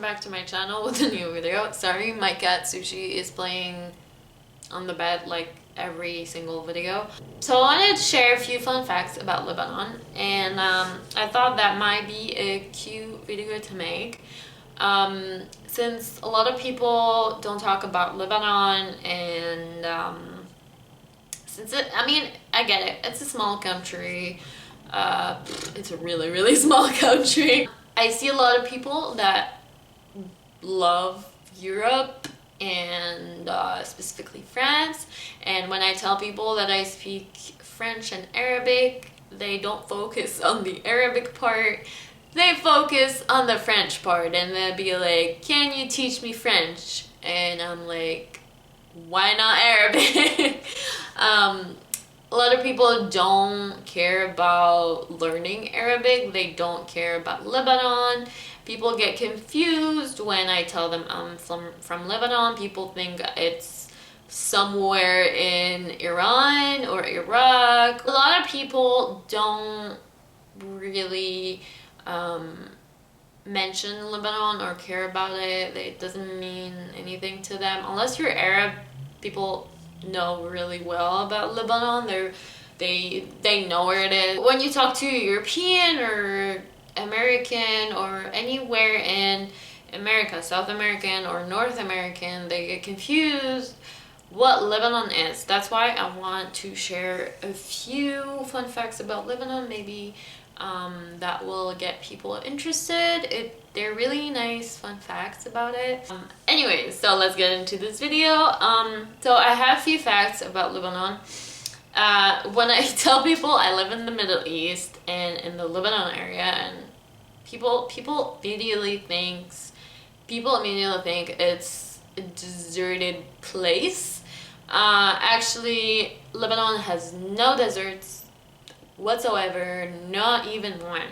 back to my channel with a new video. Sorry, my cat Sushi is playing on the bed like every single video. So I wanted to share a few fun facts about Lebanon, and I thought that might be a cute video to make. Since a lot of people don't talk about Lebanon, and since I get it, it's a small country. It's a really, really small country. I see a lot of people that love Europe and specifically France, and when I tell people that I speak French and Arabic, they don't focus on the Arabic part, they focus on the French part, and they'll be like, can you teach me French? And I'm like, why not Arabic? A lot of people don't care about learning Arabic. They don't care about Lebanon. People get confused when I tell them I'm from Lebanon. People think it's somewhere in Iran or Iraq. A lot of people don't really mention Lebanon or care about it. It doesn't mean anything to them. Unless you're Arab, people know really well about Lebanon. They know where it is. When you talk to European or American or anywhere in America, South American or North American, they get confused what Lebanon is. That's why I want to share a few fun facts about Lebanon, maybe that will get people interested. They're really nice fun facts about it. Anyways, so let's get into this video. So I have a few facts about Lebanon. When I tell people I live in the Middle East and in the Lebanon area, and people immediately think it's a deserted place. Actually, Lebanon has no deserts whatsoever, not even one.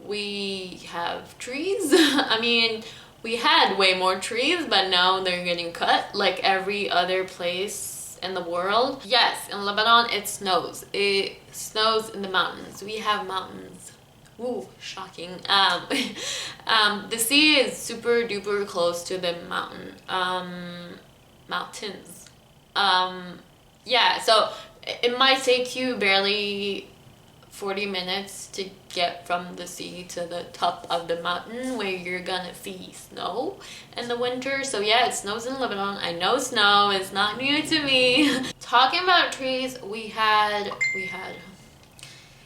We have trees. I mean, we had way more trees, but now they're getting cut like every other place in the world. Yes, in Lebanon it snows. It snows in the mountains. We have mountains. Ooh, shocking. The sea is super duper close to the mountains. Yeah, so it might take you barely 40 minutes to get from the sea to the top of the mountain where you're gonna see snow in the winter. So yeah, it snows in Lebanon. I know snow is not new to me. Talking about trees, we had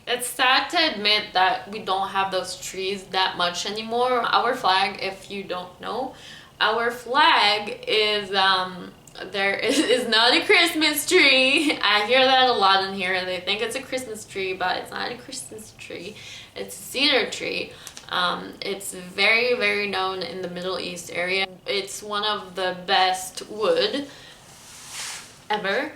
it's sad to admit that we don't have those trees that much anymore. Our flag, if you don't know, our flag is there is not a Christmas tree. I hear that a lot in here. They think it's a Christmas tree, but it's not a Christmas tree. It's a cedar tree. It's very, very known in the Middle East area. It's one of the best wood ever.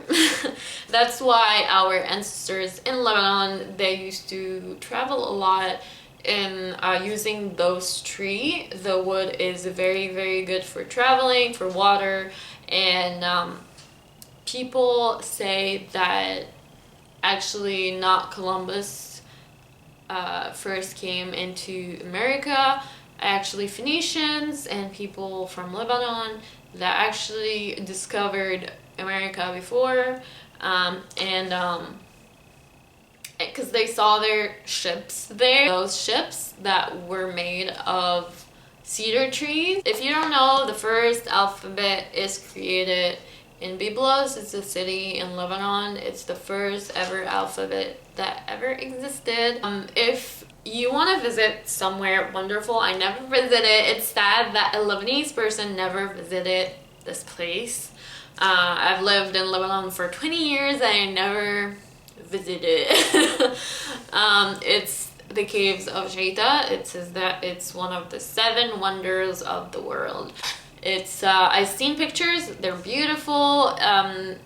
That's why our ancestors in Lebanon, they used to travel a lot in using those trees. The wood is very, very good for traveling, for water. And people say that actually not Columbus first came into America, actually Phoenicians and people from Lebanon that actually discovered America before, because they saw their ships there, those ships that were made of cedar trees. If you don't know, the first alphabet is created in Byblos. It's a city in Lebanon. It's the first ever alphabet that ever existed. If you want to visit somewhere wonderful, I never visited. It's sad that a Lebanese person never visited this place. I've lived in Lebanon for 20 years and I never visited. It's the caves of Shaita. It says that it's one of the 7 wonders of the world. It's I've seen pictures, they're beautiful.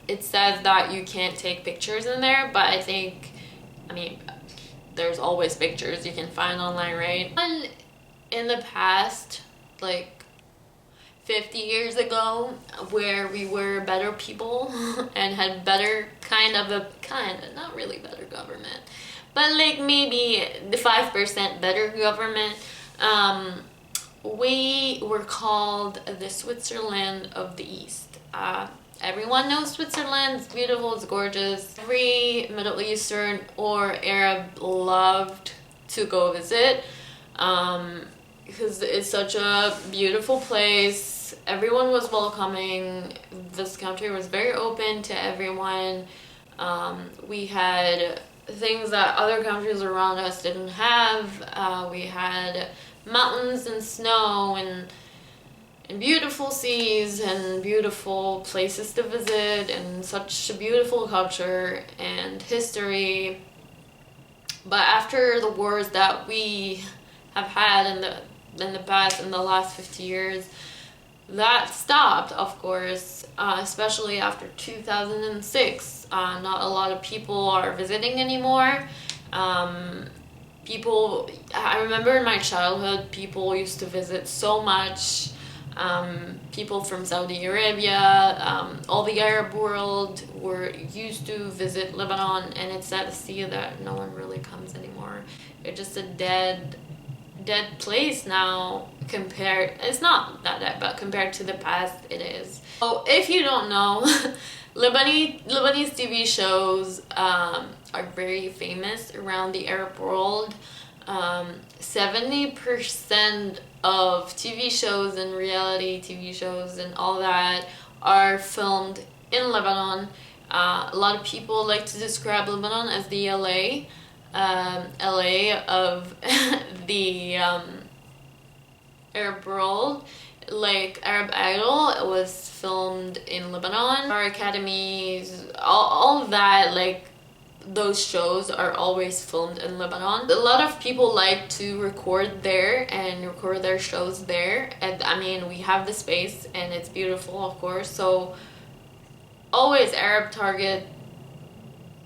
It says that you can't take pictures in there, but I mean there's always pictures you can find online, right? And in the past, like 50 years ago, where we were better people and had better not really better government, but like maybe the 5% better government, we were called the Switzerland of the East. Everyone knows Switzerland. It's beautiful, it's gorgeous. Every Middle Eastern or Arab loved to go visit because it's such a beautiful place. Everyone was welcoming. This country was very open to everyone. We had things that other countries around us didn't have. We had mountains and snow and beautiful seas and beautiful places to visit and such a beautiful culture and history. But after the wars that we have had in the past, in the last 50 years, that stopped, of course, especially after 2006. Not a lot of people are visiting anymore. I remember in my childhood, people used to visit so much. People from Saudi Arabia, all the Arab world were used to visit Lebanon, and it's sad to see that no one really comes anymore. It's just a dead place now. It's not that dead, but compared to the past, it is. So if you don't know, Lebanese TV shows are very famous around the Arab world. 70% of TV shows and reality TV shows and all that are filmed in Lebanon. A lot of people like to describe Lebanon as the LA of the Arab world. Like Arab Idol was filmed in Lebanon. Our academies, all of that, like those shows are always filmed in Lebanon. A lot of people like to record there and record their shows there. And I mean, we have the space and it's beautiful, of course. So always Arab target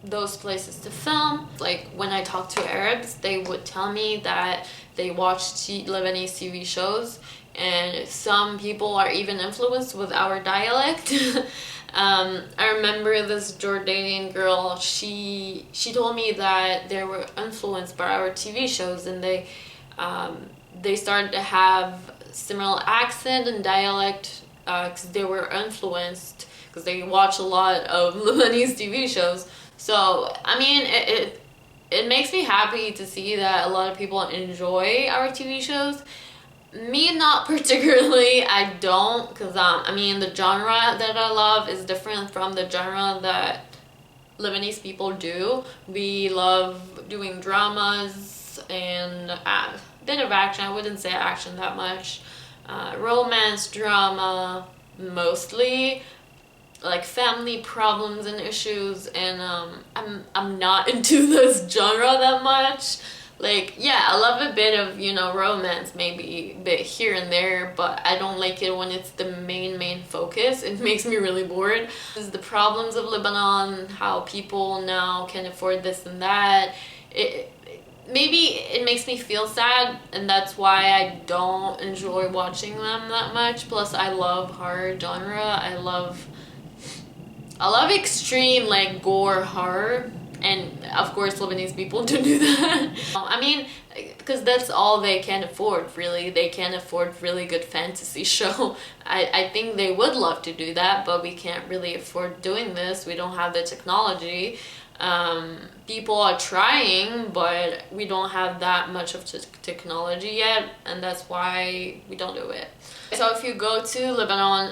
those places to film. Like when I talk to Arabs, they would tell me that they watch Lebanese TV shows, and some people are even influenced with our dialect. I remember this Jordanian girl, she told me that they were influenced by our TV shows, and they started to have similar accent and dialect because they were influenced, because they watch a lot of Lebanese TV shows. So I mean, it makes me happy to see that a lot of people enjoy our TV shows. Me, not particularly. I don't, because I mean, the genre that I love is different from the genre that Lebanese people do. We love doing dramas and a bit of action. I wouldn't say action that much. Romance, drama, mostly. Like family problems and issues, and I'm not into this genre that much. Like, yeah, I love a bit of, romance, maybe a bit here and there, but I don't like it when it's the main focus. It makes me really bored. This is the problems of Lebanon, how people now can afford this and that. Maybe it makes me feel sad, and that's why I don't enjoy watching them that much. Plus, I love horror genre. I love extreme, like, gore horror. And of course, Lebanese people don't do that. I mean, because that's all they can afford, really. They can't afford really good fantasy show. I think they would love to do that, but we can't really afford doing this. We don't have the technology. People are trying, but we don't have that much of technology yet, and that's why we don't do it. So if you go to Lebanon,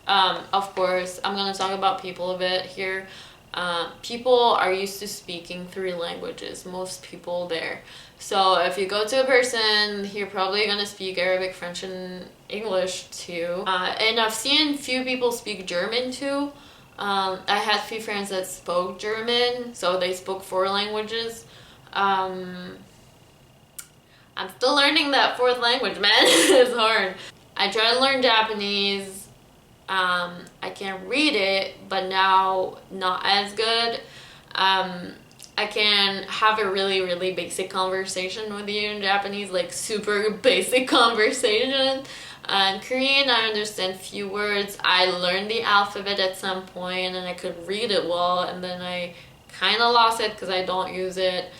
of course, I'm gonna talk about people a bit here. People are used to speaking 3 languages, most people there. So if you go to a person, you're probably gonna speak Arabic, French, and English too. And I've seen few people speak German too. I had few friends that spoke German, so they spoke 4 languages. I'm still learning that 4th language, man. It's hard. I tried to learn Japanese. I can read it, but now not as good. I can have a really basic conversation with you in Japanese, like super basic conversation. In Korean, I understand few words. I learned the alphabet at some point and I could read it well, and then I kind of lost it because I don't use it.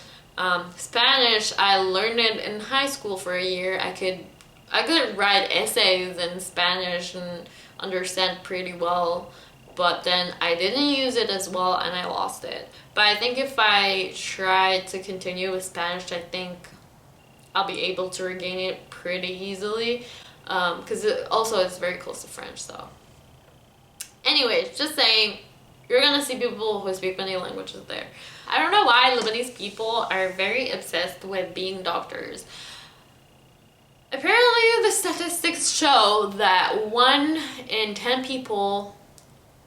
Spanish, I learned it in high school for a year. I could I could write essays in Spanish and understand pretty well, but then I didn't use it as well and I lost it. But I think if I try to continue with Spanish, I think I'll be able to regain it pretty easily, because it also is very close to French. So anyways, just saying, you're gonna see people who speak many languages there. I don't know why Lebanese people are very obsessed with being doctors. Apparently the statistics show that 1 in 10 people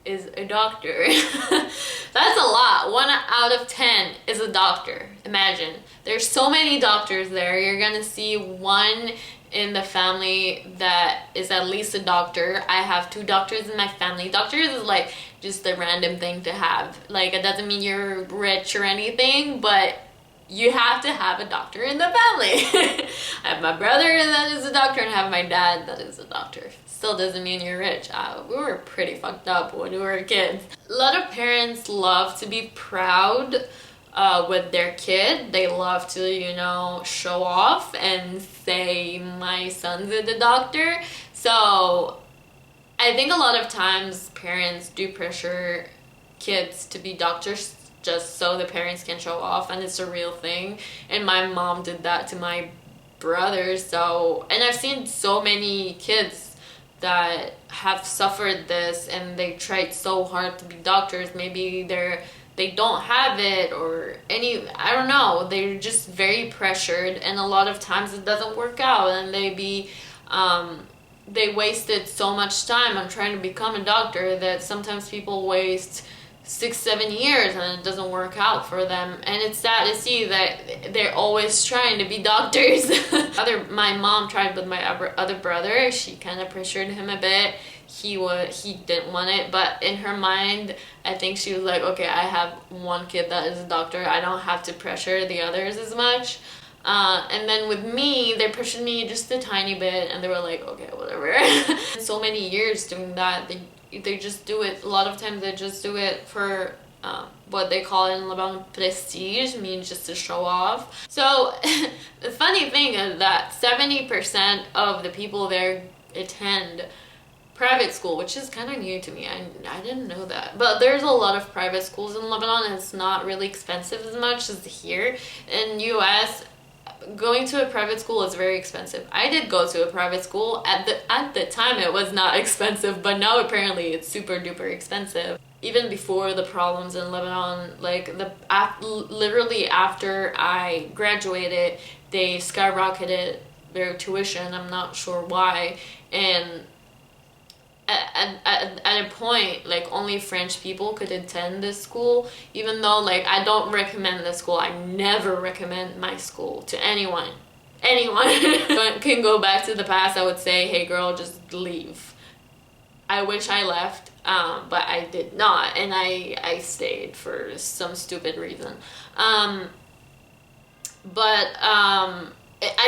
is a doctor. That's a lot. 1 out of 10 is a doctor. Imagine. There's so many doctors there. You're gonna see 1 in the family that is at least a doctor. I have 2 doctors in my family. Doctors is like just a random thing to have. Like, it doesn't mean you're rich or anything, but you have to have a doctor in the family. I have my brother that is a doctor and I have my dad that is a doctor. Still doesn't mean you're rich. We were pretty fucked up when we were kids. A lot of parents love to be proud with their kid. They love to, you know, show off and say, my son's a doctor. So I think a lot of times parents do pressure kids to be doctors just so the parents can show off, and it's a real thing. And my mom did that to my brothers. So, and I've seen so many kids that have suffered this and they tried so hard to be doctors. Maybe they don't have it, or I don't know, they're just very pressured, and a lot of times it doesn't work out, and they wasted so much time on trying to become a doctor that sometimes people waste 6-7 years and it doesn't work out for them. And it's sad to see that they're always trying to be doctors. My mom tried with my other brother. She kind of pressured him a bit. He didn't want it, but in her mind, I think she was like, okay, I have 1 kid that is a doctor, I don't have to pressure the others as much. And then with me, they pressured me just a tiny bit, and they were like, okay, whatever. So many years doing that, they just do it. A lot of times they just do it for what they call in Lebanon prestige, means just to show off. So the funny thing is that 70% of the people there attend private school, which is kind of new to me. I didn't know that. But there's a lot of private schools in Lebanon, and it's not really expensive as much as here. In US, going to a private school is very expensive. I did go to a private school. At the time it was not expensive, but now apparently it's super duper expensive. Even before the problems in Lebanon, like literally after I graduated, they skyrocketed their tuition. I'm not sure why. And at a point, like, only French people could attend this school, even though, like, I don't recommend this school. I never recommend my school to anyone. Can go back to the past, I would say, hey girl, just leave. I wish I left, but I did not, and I stayed for some stupid reason. I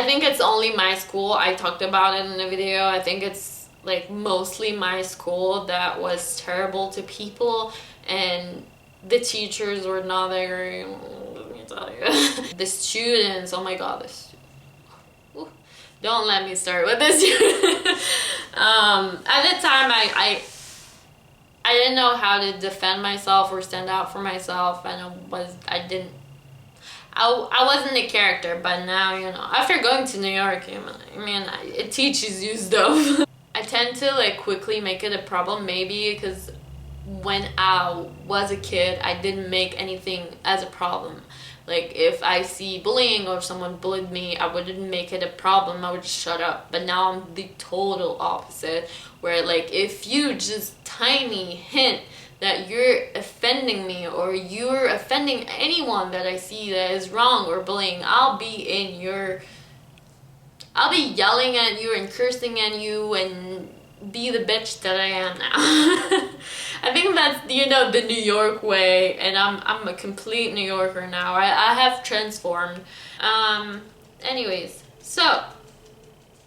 think it's only my school. I talked about it in the video. I think it's like mostly my school that was terrible to people, and the teachers were not very, let me tell you. The students, oh my god, don't let me start with this. At the time, I didn't know how to defend myself or stand out for myself, and I wasn't a character. But now, you know, after going to New York, I mean, it teaches you stuff. I tend to, like, quickly make it a problem, maybe because when I was a kid, I didn't make anything as a problem. Like, if I see bullying or if someone bullied me, I wouldn't make it a problem. I would just shut up. But now I'm the total opposite, where, like, if you just tiny hint that you're offending me or you're offending anyone that I see that is wrong or bullying, I'll be yelling at you and cursing at you and be the bitch that I am now. I think that's, you know, the New York way, and I'm a complete New Yorker now. I have transformed. Anyways, so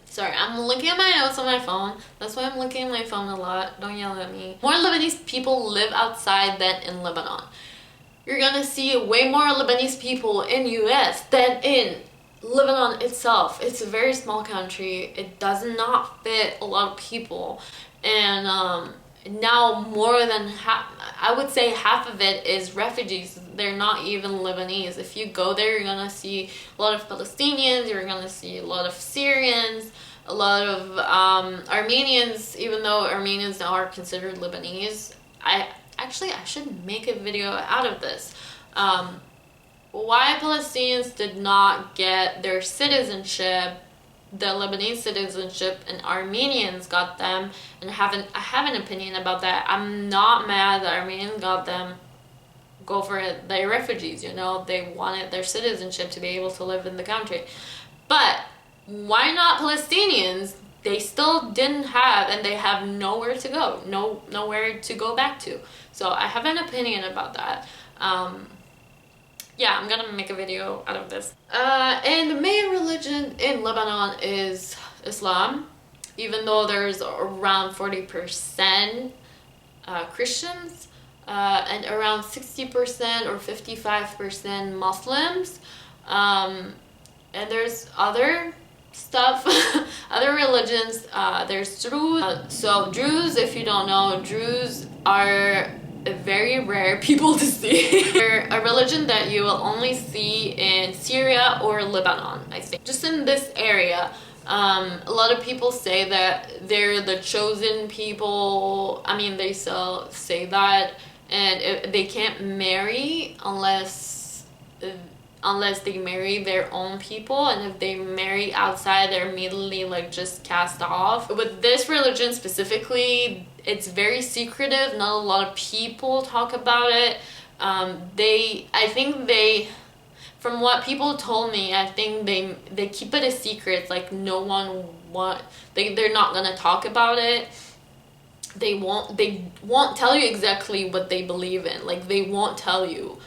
sorry, I'm looking at my notes on my phone. That's why I'm looking at my phone a lot. Don't yell at me. More Lebanese people live outside than in Lebanon. You're gonna see way more Lebanese people in US than in Lebanon itself, it's a very small country. It does not fit a lot of people. And now more than half, I would say half of it is refugees. They're not even Lebanese. If you go there, you're gonna see a lot of Palestinians, you're gonna see a lot of Syrians, a lot of Armenians, even though Armenians are considered Lebanese. I should make a video out of this. Why Palestinians did not get their citizenship, the Lebanese citizenship, and Armenians got them, and I have an opinion about that. I'm not mad that Armenians got them. Go for it. They're refugees, you know. They wanted their citizenship to be able to live in the country. But why not Palestinians? They still didn't have, and they have nowhere to go. Nowhere to go back to. So I have an opinion about that. Yeah, I'm gonna make a video out of this. And the main religion in Lebanon is Islam, even though there's around 40% Christians and around 60% or 55% Muslims. And there's other stuff, other religions. There's Druze. So Druze, if you don't know, Druze are very rare people to see. They're a religion that you will only see in Syria or Lebanon, I think. Just in this area, a lot of people say that they're the chosen people. I mean, they still say that, and they can't marry unless they marry their own people, and if they marry outside, they're immediately like just cast off. With this religion specifically, it's very secretive. Not a lot of people talk about it. From what people told me, I think they keep it a secret. Like they're not gonna talk about it. They won't tell you exactly what they believe in. Like they won't tell you.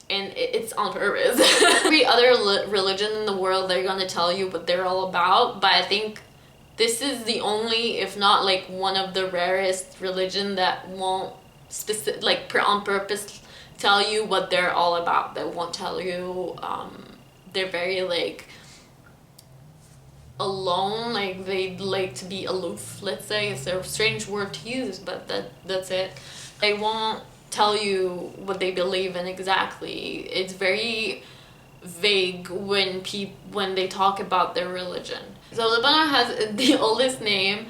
And it's on purpose. Every other religion in the world, they're gonna tell you what they're all about, but I think this is the only, if not like one of the rarest religion that won't on purpose tell you what they're all about. They won't tell you. They're very like alone. Like they like to be aloof. Let's say it's a strange word to use, but that's it. They won't tell you what they believe in exactly. It's very vague when they talk about their religion. So Lebanon has the oldest name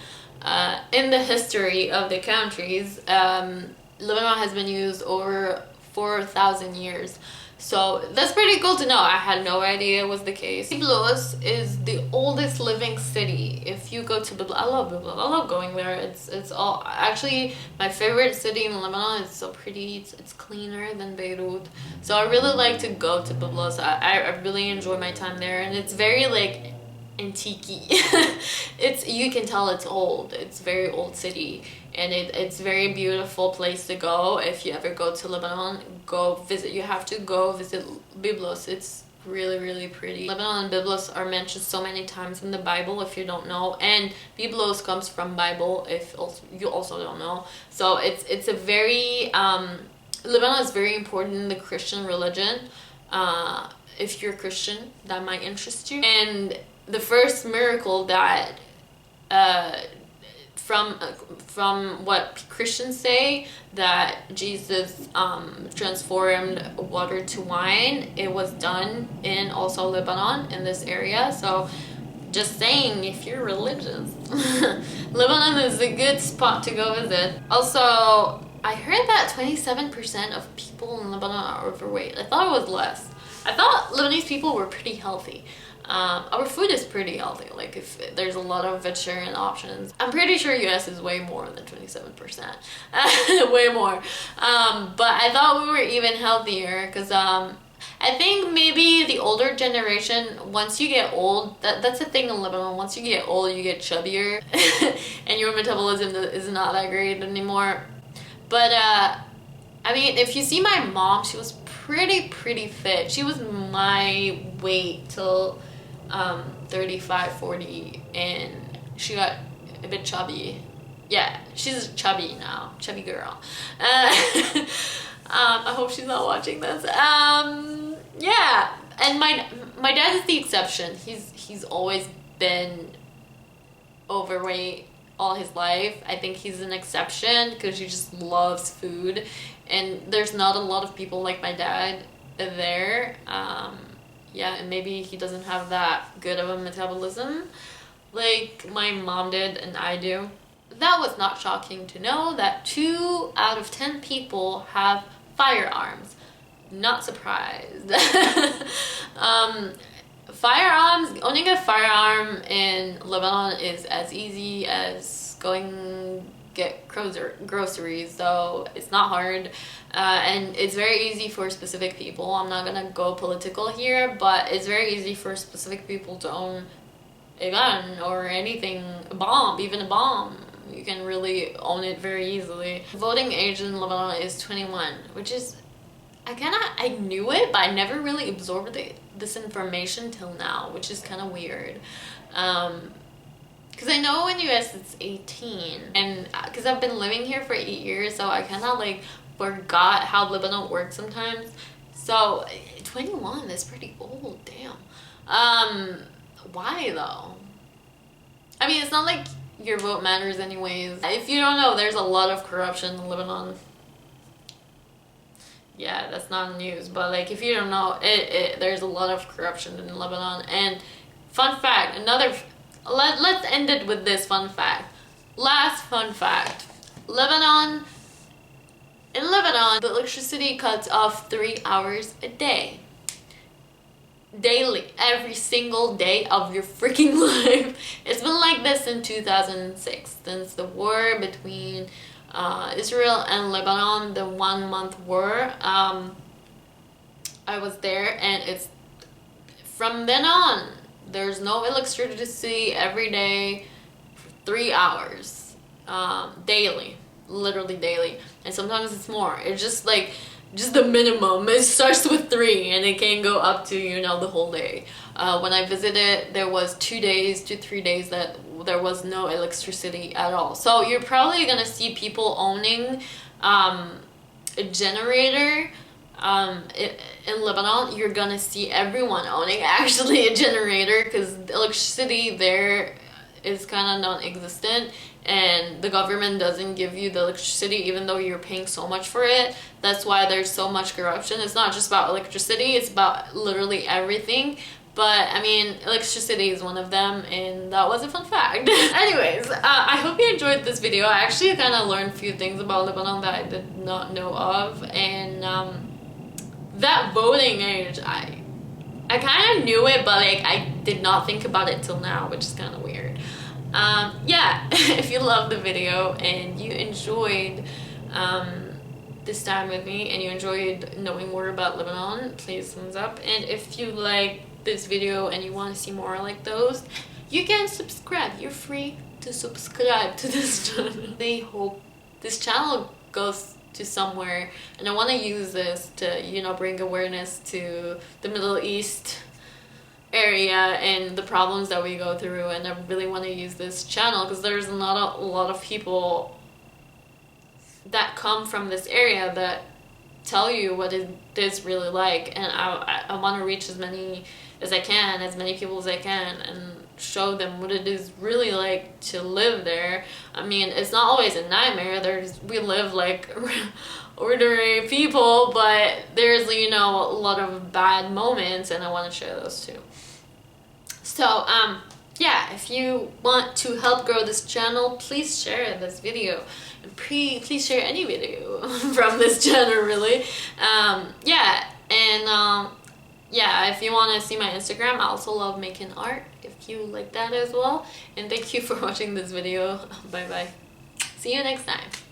in the history of the countries. Lebanon has been used over 4,000 years. So that's pretty cool to know. I had no idea it was the case. Byblos is the oldest living city. If you go to Byblos, I love Byblos. I love going there. It's all actually my favorite city in Lebanon. It's so pretty. It's cleaner than Beirut. So I really like to go to Byblos. I really enjoy my time there, and it's very like antique-y. You can tell it's old. It's very old city, and it's very beautiful place to go. If you ever go to Lebanon, go visit. You have to go visit Byblos. It's really, really pretty. Lebanon and Byblos are mentioned so many times in the Bible, if you don't know, and Byblos comes from Bible, if you also don't know. So it's a very Lebanon is very important in the Christian religion. If you're Christian, that might interest you. And the first miracle that from what Christians say, that Jesus transformed water to wine, it was done in also Lebanon, in this area. So just saying, if you're religious, Lebanon is a good spot to go visit. Also, I heard that 27% of people in Lebanon are overweight. I thought it was less. I thought Lebanese people were pretty healthy. Our food is pretty healthy. Like if there's a lot of vegetarian options. I'm pretty sure US is way more than 27%. Way more. But I thought we were even healthier because I think maybe the older generation, once you get old, that's the thing in Lebanon, once you get old, you get chubbier and your metabolism is not that great anymore. But I mean, if you see my mom, she was pretty fit. She was my weight till 35, 40, and she got a bit chubby. Yeah, she's chubby now, chubby girl. I hope she's not watching this. Yeah, and my dad is the exception. He's always been overweight all his life. I think he's an exception because he just loves food, and there's not a lot of people like my dad there. Yeah, and maybe he doesn't have that good of a metabolism like my mom did and I do. That was not shocking to know that 2 out of 10 people have firearms. Not surprised. Firearms, owning a firearm in Lebanon is as easy as going get groceries, so it's not hard, and it's very easy for specific people. I'm not gonna go political here, but it's very easy for specific people to own a gun or anything, a bomb, even a bomb. You can really own it very easily. Voting age in Lebanon is 21, which is, I knew it, but I never really absorbed this information till now, which is kind of weird. Because I know in US it's 18, and because I've been living here for 8 years, so I kind of like forgot how Lebanon works sometimes. So 21 is pretty old, damn. Why though? I mean, it's not like your vote matters anyways. If you don't know, there's a lot of corruption in Lebanon. Yeah, that's not news, but like if you don't know, there's a lot of corruption in Lebanon. And fun fact, let's end it with this fun fact. Last fun fact. In Lebanon, the electricity cuts off 3 hours a day. Daily, every single day of your freaking life. It's been like this since 2006, since the war between Israel and Lebanon, the 1 month war. I was there, and it's from then on, there's no electricity every day for 3 hours, daily, literally daily, and sometimes it's more. It's just like the minimum. It starts with 3 and it can go up to, you know, the whole day. When I visited, there was 2 days to 3 days that there was no electricity at all. So you're probably gonna see people owning a generator. In Lebanon, you're gonna see everyone owning actually a generator, because electricity there is kind of non-existent, and the government doesn't give you the electricity even though you're paying so much for it. That's why there's so much corruption. It's not just about electricity, it's about literally everything. But I mean, electricity is one of them, and that was a fun fact. Anyways, I hope you enjoyed this video. I actually kind of learned a few things about Lebanon that I did not know of, and that voting age, I kind of knew it, but like I did not think about it till now, which is kind of weird. Yeah, if you loved the video and you enjoyed this time with me and you enjoyed knowing more about Lebanon, please thumbs up. And if you like this video and you want to see more like those, you can subscribe. You're free to subscribe to this channel. I hope this channel goes to somewhere, and I want to use this to, you know, bring awareness to the Middle East area and the problems that we go through. And I really want to use this channel because there's not a lot of people that come from this area that tell you what it is really like, and I want to reach as many as I can, as many people as I can, and show them what it is really like to live there. I mean, it's not always a nightmare. We live like ordinary people, but there's, you know, a lot of bad moments, and I want to share those too. So yeah, if you want to help grow this channel, please share this video, and please share any video from this channel, really. Yeah, and yeah, if you want to see my Instagram, I also love making art, if you like that as well. And thank you for watching this video. Bye bye. See you next time.